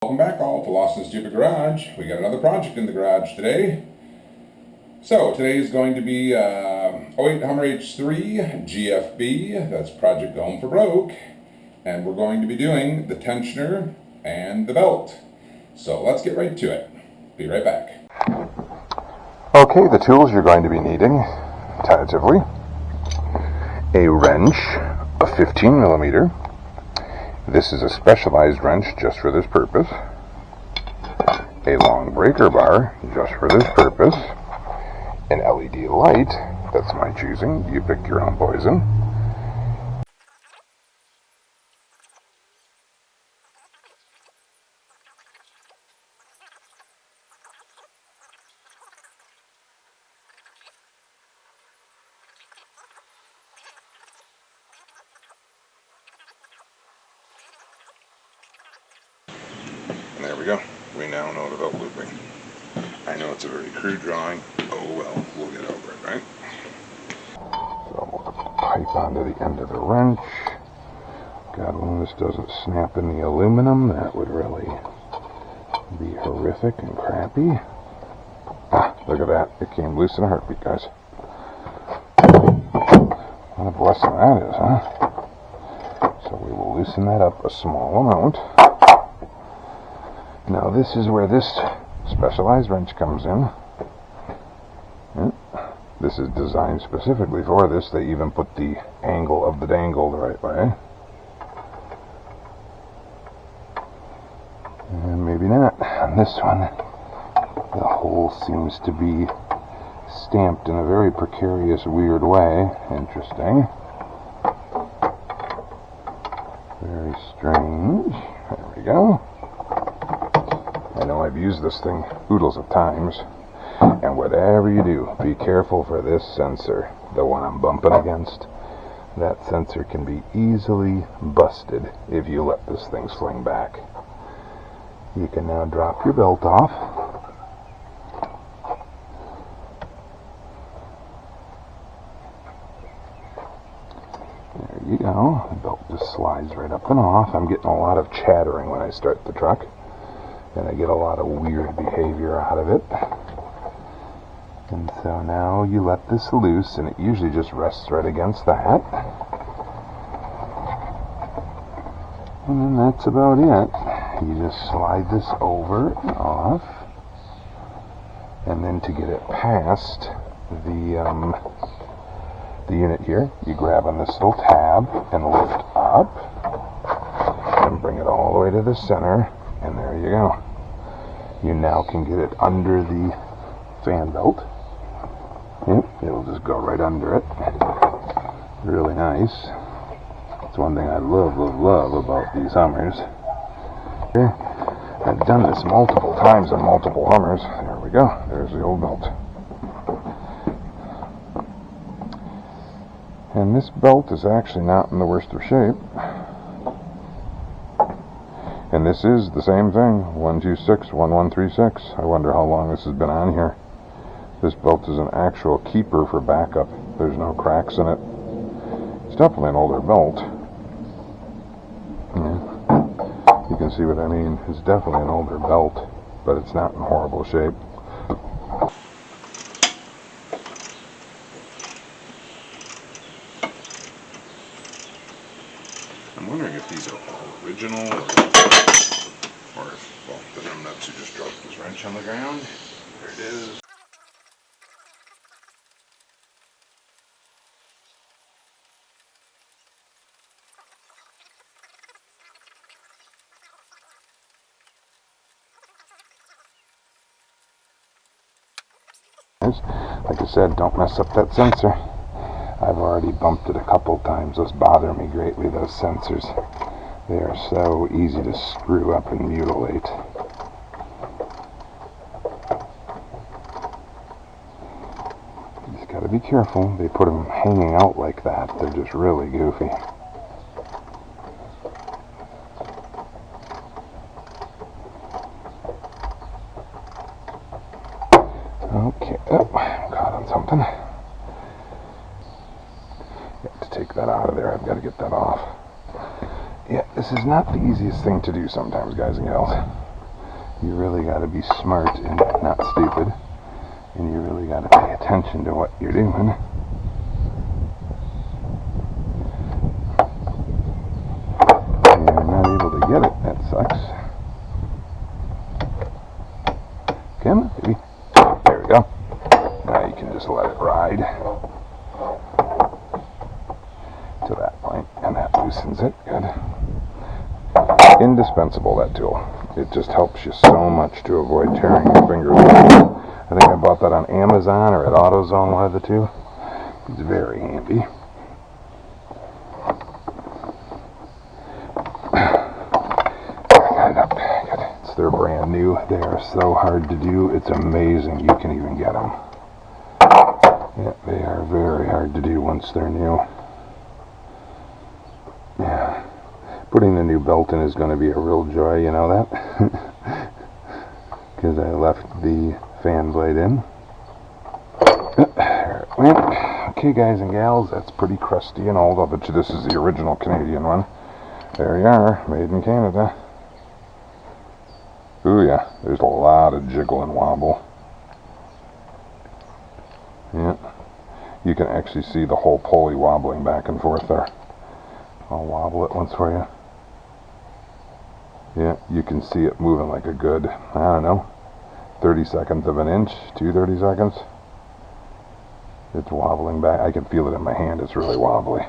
Welcome back all to Lost in Stupid Garage. We got another project in the garage today. So today is going to be 08 Hummer H3 GFB. That's Project Going for Broke. And we're going to be doing the tensioner and the belt. So let's get right to it. Be right back. Okay, the tools you're going to be needing, tentatively: a wrench, a 15 millimeter. This is a specialized wrench just for this purpose. A long breaker bar just for this purpose. An LED light, that's my choosing. You pick your own poison. And there we go. We now know the belt looping. I know it's a very crude drawing. Oh well, we'll get over it, right? So we'll put the pipe onto the end of the wrench. God, when this doesn't snap in the aluminum, that would really be horrific and crappy. Ah, look at that. It came loose in a heartbeat, guys. What a blessing that is, huh? So we will loosen that up a small amount. Now this is where this specialized wrench comes in. This is designed specifically for this. They even put the angle of the dangle the right way. And maybe not. On this one, the hole seems to be stamped in a very precarious, weird way. Interesting. Very strange. There we go. I know I've used this thing oodles of times, and whatever you do, be careful for this sensor, the one I'm bumping against. That sensor can be easily busted if you let this thing swing back. You can now drop your belt off. There you go. The belt just slides right up and off. I'm getting a lot of chattering when I start the truck, and I get a lot of weird behavior out of it. And so now you let this loose, and it usually just rests right against that. And then that's about it. You just slide this over and off. And then to get it past the unit here, you grab on this little tab and lift up. And bring it all the way to the center. And there you go. You now can get it under the fan belt. Yep, it'll just go right under it. Really nice. It's one thing I love about these Hummers. Okay. I've done this multiple times on multiple Hummers. There we go. There's the old belt. And this belt is actually not in the worst of shape. And this is the same thing, 126, 1136. I wonder how long this has been on here. This belt is an actual keeper for backup. There's no cracks in it. It's definitely an older belt. Yeah. You can see what I mean. It's definitely an older belt, but it's not in horrible shape. I'm wondering if these are all original, or if, well, the numbnuts who just dropped this wrench on the ground. There it is. Like I said, don't mess up that sensor. I've already bumped it a couple times. Those bother me greatly, those sensors. They are so easy to screw up and mutilate. You just gotta be careful. They put them hanging out like that. They're just really goofy. Okay, oh, I'm caught on something. Got to take that out of there. I've got to get that off. Yeah, this is not the easiest thing to do sometimes, guys and gals. You really got to be smart and not stupid. And you really got to pay attention to what you're doing. And I'm not able to get it. That sucks. Come on, baby. There we go. Now you can just let it ride to that point, and that loosens it. Good. Indispensable, that tool. It just helps you so much to avoid tearing your fingers. I think I bought that on Amazon or at AutoZone, one of the two. It's very handy. Got it up. Good. They're brand new. They are so hard to do. It's amazing you can even get them. Yeah, they are very hard to do once they're new. Yeah. Putting the new belt in is going to be a real joy, you know that? Because I left the fan blade in. There it went. Okay, guys and gals, that's pretty crusty and old. I'll bet you this is the original Canadian one. There you are, made in Canada. Ooh yeah, there's a lot of jiggle and wobble. Yeah, you can actually see the whole pulley wobbling back and forth there. I'll wobble it once for you. Yeah, you can see it moving like a good, I don't know, 30/2 of an inch, 2 30-seconds. It's wobbling back. I can feel it in my hand. It's really wobbly.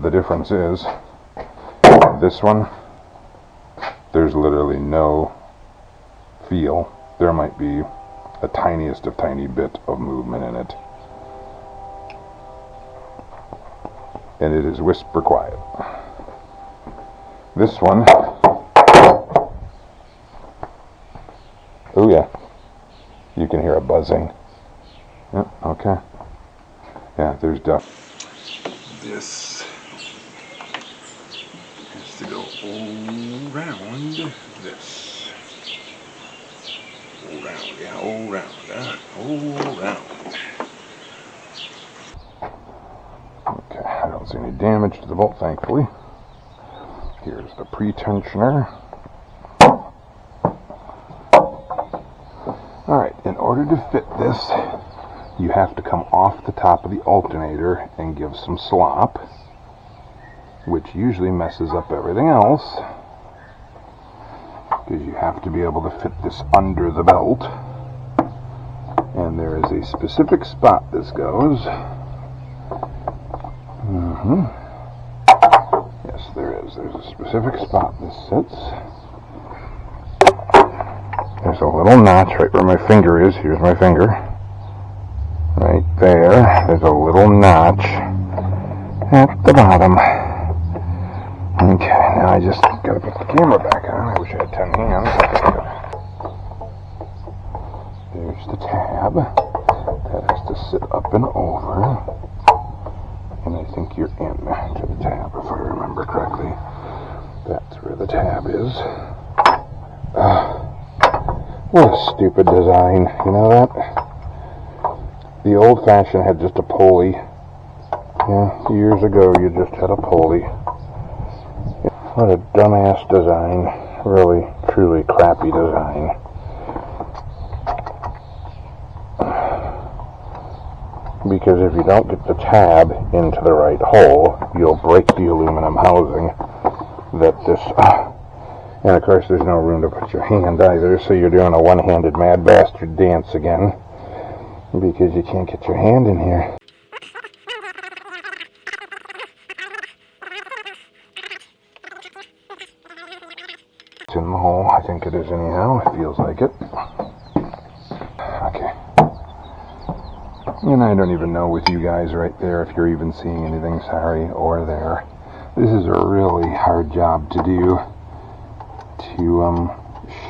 The difference is, this one, there's literally no feel. There might be a tiniest of tiny bit of movement in it. And it is whisper quiet. This one, oh yeah, you can hear a buzzing. Yeah, okay. Yeah, there's definitely. This has to go all around this. All round, yeah, all round, all round. Okay, I don't see any damage to the bolt, thankfully. Here's the pre-tensioner. Alright, in order to fit this, you have to come off the top of the alternator and give some slop, which usually messes up everything else, because you have to be able to fit this under the belt. And there is a specific spot this goes. Yes, there is. There's a specific spot this sits. There's a little notch right where my finger is. Here's my finger. Right there. There's a little notch at the bottom. Okay, now I just gotta put the camera back on. I wish I had 10 hands. There's the tab. That has to sit up and over. And I think you're in to the tab, if I remember correctly. That's where the tab is. What a stupid design, you know that? The old fashioned had just a pulley. Yeah, years ago you just had a pulley. What a dumbass design. Really, truly crappy design. Because if you don't get the tab into the right hole, you'll break the aluminum housing that this... and of course there's no room to put your hand either, so you're doing a one-handed mad bastard dance again. Because you can't get your hand in here. It's in the hole. I think it is anyhow. It feels like it. Okay. And I don't even know with you guys right there if you're even seeing anything, sorry, or there. This is a really hard job to do to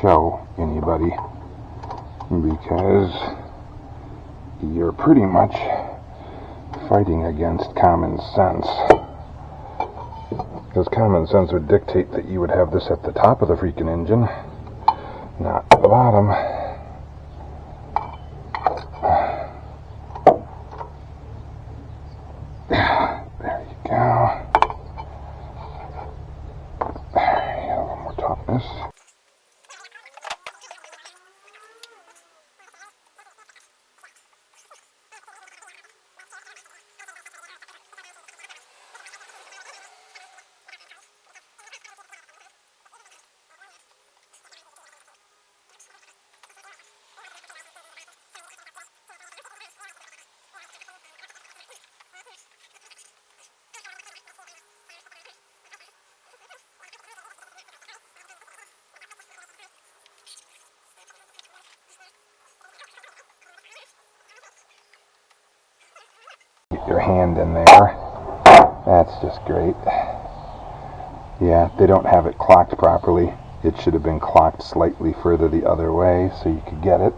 show anybody, because you're pretty much fighting against common sense. Because common sense would dictate that you would have this at the top of the freaking engine, not the bottom. There you go. There you go, a little more toughness. Get your hand in there. That's just great. Yeah, they don't have it clocked properly. It should have been clocked slightly further the other way so you could get it.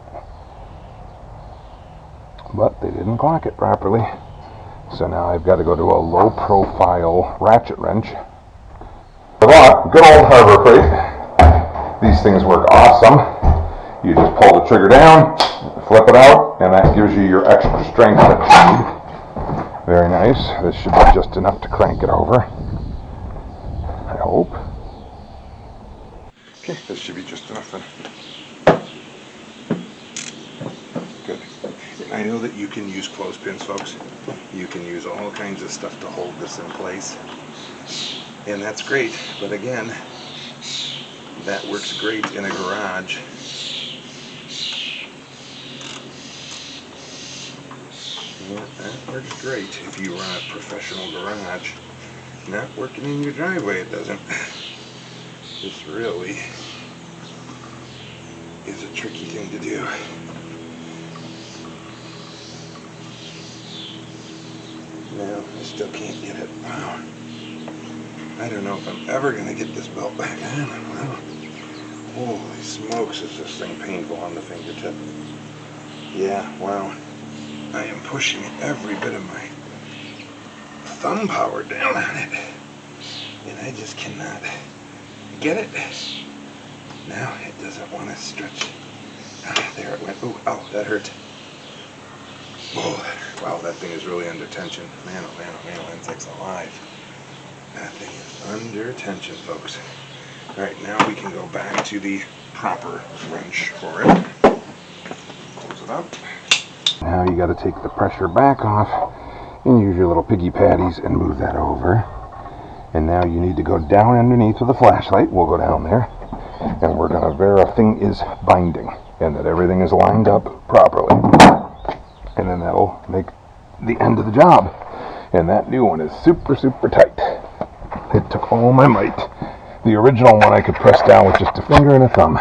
But they didn't clock it properly. So now I've got to go to a low profile ratchet wrench. Good old Harbor Freight. These things work awesome. You just pull the trigger down, flip it out, and that gives you your extra strength that you need. Very nice. This should be just enough to crank it over, I hope. Okay, this should be just enough then. Good. And I know that you can use clothespins, folks. You can use all kinds of stuff to hold this in place. And that's great, but again, that works great in a garage. Yeah, that works great if you run a professional garage. Not working in your driveway, it doesn't. This really is a tricky thing to do. No, I still can't get it. Wow. I don't know if I'm ever going to get this belt back on. Wow. Holy smokes, is this thing painful on the fingertip. Yeah, wow. I am pushing every bit of my thumb power down on it, and I just cannot get it. Now it doesn't want to stretch. Ah, there it went. Ooh, oh, that hurt. Oh, that hurt. Wow, that thing is really under tension. Man, oh man, oh man, oh, insect's alive. That thing is under tension, folks. Alright, now we can go back to the proper wrench for it. Close it up. Now you got to take the pressure back off and use your little piggy patties and move that over. And now you need to go down underneath with a flashlight. We'll go down there and we're going to verify everything is binding and that everything is lined up properly. And then that'll make the end of the job. And that new one is super, super tight. It took all my might. The original one I could press down with just a finger and a thumb.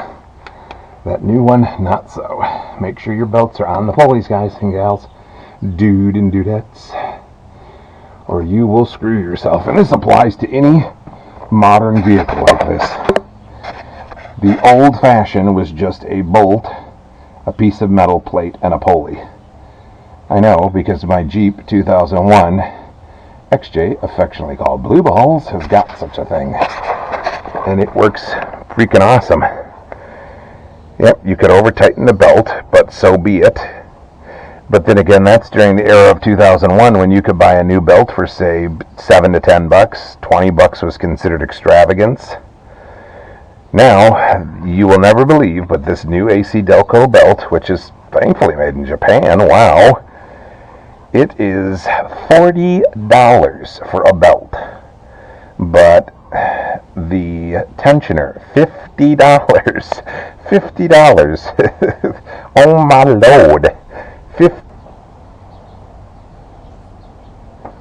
That new one, not so. Make sure your belts are on the pulleys, guys and gals. Dude and dudettes. Or you will screw yourself. And this applies to any modern vehicle like this. The old fashioned was just a bolt, a piece of metal plate, and a pulley. I know, because my Jeep 2001 XJ, affectionately called Blue Balls, has got such a thing. And it works freaking awesome. Yep, you could over-tighten the belt, but so be it. But then again, that's during the era of 2001 when you could buy a new belt for, say, $7 to $10. 20 bucks was considered extravagance. Now, you will never believe, but this new AC Delco belt, which is thankfully made in Japan, wow, it is $40 for a belt. But the tensioner, $50. $50. Oh my lord.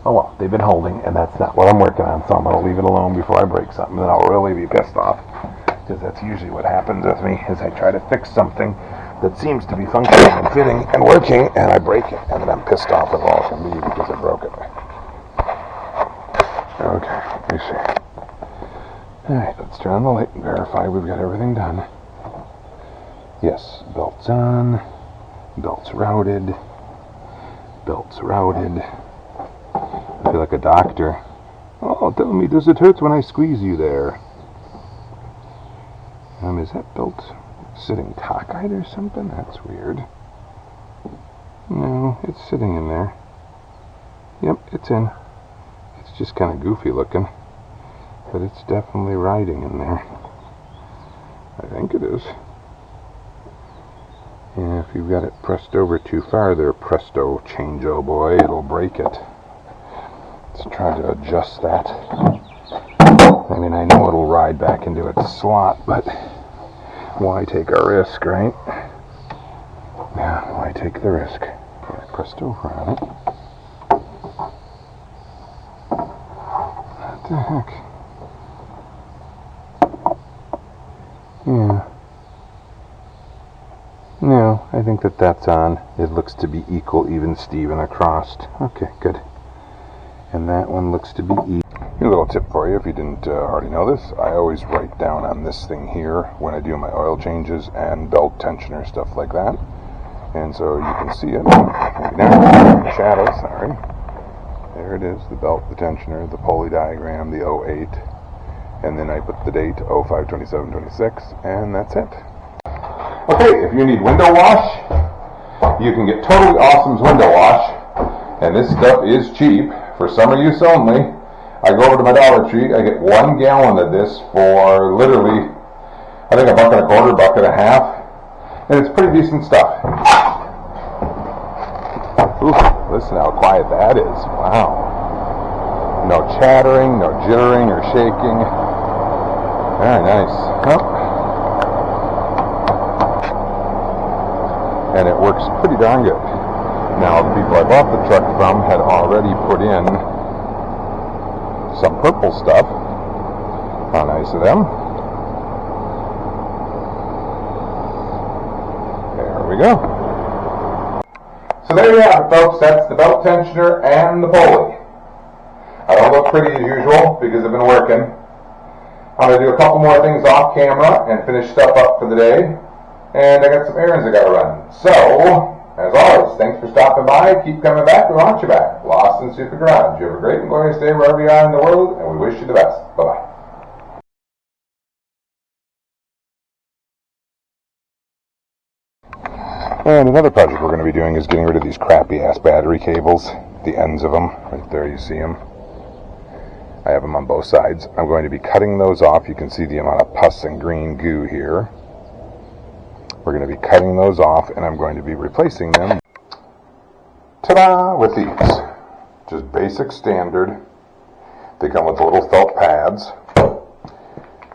Oh well, they've been holding, and that's not what I'm working on, so I'm going to leave it alone before I break something, and I'll really be pissed off. Because that's usually what happens with me, is I try to fix something that seems to be functioning and fitting and working, and I break it, and then I'm pissed off as all can be because I broke it. Okay, let me see. Alright, let's turn on the light and verify we've got everything done. Yes, belts on, belts routed, belts routed. I feel like a doctor. Oh, tell me, does it hurt when I squeeze you there? Is that belt sitting cockeyed or something? That's weird. No, it's sitting in there. Yep, it's in. It's just kind of goofy looking, but it's definitely riding in there. I think it is. Yeah, if you've got it pressed over too far there, presto change-o boy, it'll break it. Let's try to adjust that. I mean, I know it'll ride back into its slot, but why take a risk, right? Yeah, why take the risk? Okay, pressed over on it. What the heck? Yeah. No, I think that's on. It looks to be equal, even, Steven across. Okay, good. And that one looks to be even. Here's a little tip for you if you didn't already know this. I always write down on this thing here when I do my oil changes and belt tensioner, stuff like that. And so you can see it. Maybe now, in the shadow, sorry. There it is, the belt, the tensioner, the pulley diagram, the 08. And then I put the date, 05/27/26, and that's it. Okay, if you need window wash, you can get Totally Awesome's window wash. And this stuff is cheap, for summer use only. I go over to my Dollar Tree, I get 1 gallon of this for literally, I think $1.25, $1.50. And it's pretty decent stuff. Ooh, listen how quiet that is. Wow. No chattering, no jittering or shaking. Very nice. Oh. And it works pretty darn good. Now, the people I bought the truck from had already put in some purple stuff. How nice of them. There we go. So there you have it, folks. That's the belt tensioner and the pulley. I don't look pretty as usual because I've been working. I'm going to do a couple more things off camera and finish stuff up for the day. And I got some errands I got to run. So, as always, thanks for stopping by. Keep coming back. We want you back. Lost in Stupid Garage. You have a great and glorious day wherever you are in the world, and we wish you the best. Bye-bye. And another project we're going to be doing is getting rid of these crappy-ass battery cables. The ends of them. Right there, you see them. I have them on both sides. I'm going to be cutting those off. You can see the amount of pus and green goo here. We're going to be cutting those off, and I'm going to be replacing them, ta-da, with these. Just basic standard. They come with the little felt pads.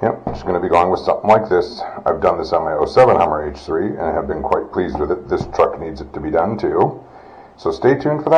Yep, just going to be going with something like this. I've done this on my 07 Hummer H3, and have been quite pleased with it. This truck needs it to be done too. So stay tuned for that.